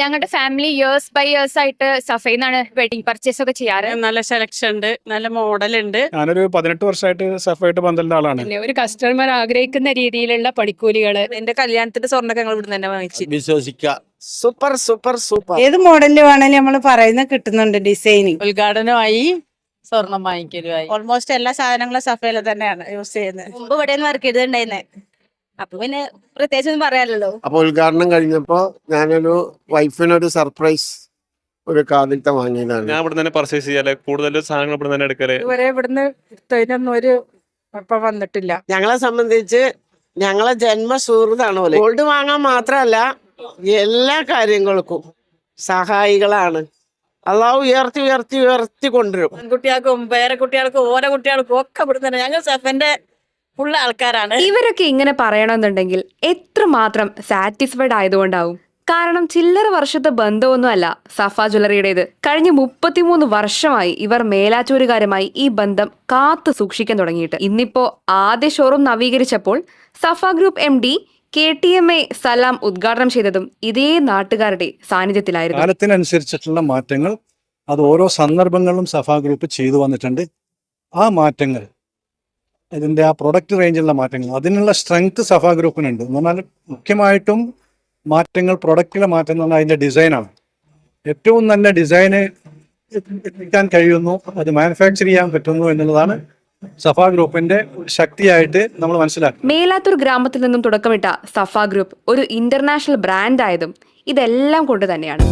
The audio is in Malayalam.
ഞങ്ങളുടെ ഫാമിലി ഇയേഴ്സ് ബൈ ഇയേഴ്സ് ആയിട്ട് സഫയിന്നാണ് വെഡിങ് പർച്ചേസ് ഒക്കെ ചെയ്യാറ്. നല്ല സെലക്ഷൻ ഉണ്ട്, നല്ല മോഡൽ ഉണ്ട്. ഞാനൊരു 18 വർഷമായിട്ട് സഫയായിട്ട് ബന്ധമുള്ള ആളാണ്. ഒരു കസ്റ്റമർ ആഗ്രഹിക്കുന്ന രീതിയിലുള്ള പണിക്കൂലികള്. എന്റെ കല്യാണത്തിന്റെ സ്വർണ്ണൊക്കെ ഞങ്ങൾ ഇവിടെ തന്നെ വാങ്ങിച്ചു. വിശ്വസിക്കാം. Super super super. ഏത് മോഡലിൽ വേണേലും നമ്മൾ പറയുന്ന കിട്ടുന്നുണ്ട്. ഡിസൈനിങ് ഉദ്ഘാടനമായി, സ്വർണം വാങ്ങിക്കലുമായി. ഓൾമോസ്റ്റ് എല്ലാ സാധനങ്ങളും സഫയില് തന്നെയാണ് യൂസ് ചെയ്യുന്നത്. മുമ്പ് ഇവിടെ വർക്ക് ചെയ്തിട്ടുണ്ടായിരുന്നേ, അപ്പൊ പിന്നെ പ്രത്യേകിച്ച് ഒന്നും പറയാലല്ലോ. അപ്പൊ ഉദ്ഘാടനം കഴിഞ്ഞപ്പോ ഞാനൊരു വൈഫിനൊരു സർപ്രൈസ് ഒരു കാതിലത്തെ വാങ്ങിയതാണ്. ഞാൻ ഇവിടെ തന്നെ പർച്ചേസ് ചെയ്യാല്, കൂടുതൽ സാധനങ്ങൾ ഇവിടെ തന്നെ എടുക്കല്. ഇതുവരെ ഇവിടുന്ന് എടുത്തതിനൊന്നും ഒരു കുഴപ്പം വന്നിട്ടില്ല. ഞങ്ങളെ സംബന്ധിച്ച് ഞങ്ങളെ ജന്മസുഹൃത്താണ് പോലെ. ഗോൾഡ് വാങ്ങാൻ മാത്രമല്ല എല്ലാ കാര്യങ്ങൾക്കും സഹായികളാണ്. അള്ളാഹു ഉയർത്തി ഉയർത്തി ഉയർത്തി കൊണ്ടുവരും. കുട്ടികൾക്കും പേരെ കുട്ടികൾക്കും ഓരോ കുട്ടികൾക്കും ഒക്കെ ഇവിടെ തന്നെ. ഞങ്ങൾ സഫന്റെ ഫുള്ള് ആൾക്കാരാണ്. ഇവരൊക്കെ ഇങ്ങനെ പറയണമെന്നുണ്ടെങ്കിൽ എത്രമാത്രം സാറ്റിസ്ഫൈഡ് ആയതുകൊണ്ടാവും. കാരണം ചില്ലറ വർഷത്തെ ബന്ധമൊന്നുമല്ല സഫ ജ്വല്ലറിയുടേത്. കഴിഞ്ഞ 33 വർഷമായി ഇവർ മേലാറ്റൂരുകാരുമായി ഈ ബന്ധം കാത്തു സൂക്ഷിക്കാൻ തുടങ്ങിയിട്ട്. ഇന്നിപ്പോ ആദ്യ ഷോറൂം നവീകരിച്ചപ്പോൾ സഫ ഗ്രൂപ്പ് MD KTMA സലാം ഉദ്ഘാടനം ചെയ്തതും ഇതേ നാട്ടുകാരുടെ സാന്നിധ്യത്തിലായിരുന്നു. കാലത്തിനനുസരിച്ചിട്ടുള്ള മാറ്റങ്ങൾ അത് ഓരോ സന്ദർഭങ്ങളിലും സഫ ഗ്രൂപ്പ് ചെയ്തു വന്നിട്ടുണ്ട്. ആ മാറ്റങ്ങൾ, ഇതിൻ്റെ ആ പ്രൊഡക്റ്റ് റേഞ്ചിലുള്ള മാറ്റങ്ങൾ, അതിനുള്ള സ്ട്രെങ്ത് സഫ ഗ്രൂപ്പിനുണ്ട്. എന്ന് പറഞ്ഞാൽ മുഖ്യമായിട്ടും മാറ്റങ്ങൾ, പ്രൊഡക്റ്റിലെ മാറ്റം എന്ന് പറഞ്ഞാൽ അതിൻ്റെ ഡിസൈനാണ്. ഏറ്റവും നല്ല ഡിസൈന് എത്തിക്കാൻ കഴിയുന്നു, അത് മാനുഫാക്ചർ ചെയ്യാൻ പറ്റുന്നു എന്നുള്ളതാണ് സഫ ഗ്രൂപ്പിന്റെ ശക്തിയായിട്ട് നമ്മൾ മനസ്സിലാക്കും. മേലാറ്റൂർ ഗ്രാമത്തിൽ നിന്നും തുടക്കമിട്ട സഫ ഗ്രൂപ്പ് ഒരു ഇന്റർനാഷണൽ ബ്രാൻഡ് ആയതും ഇതെല്ലാം കൊണ്ട് തന്നെയാണ്.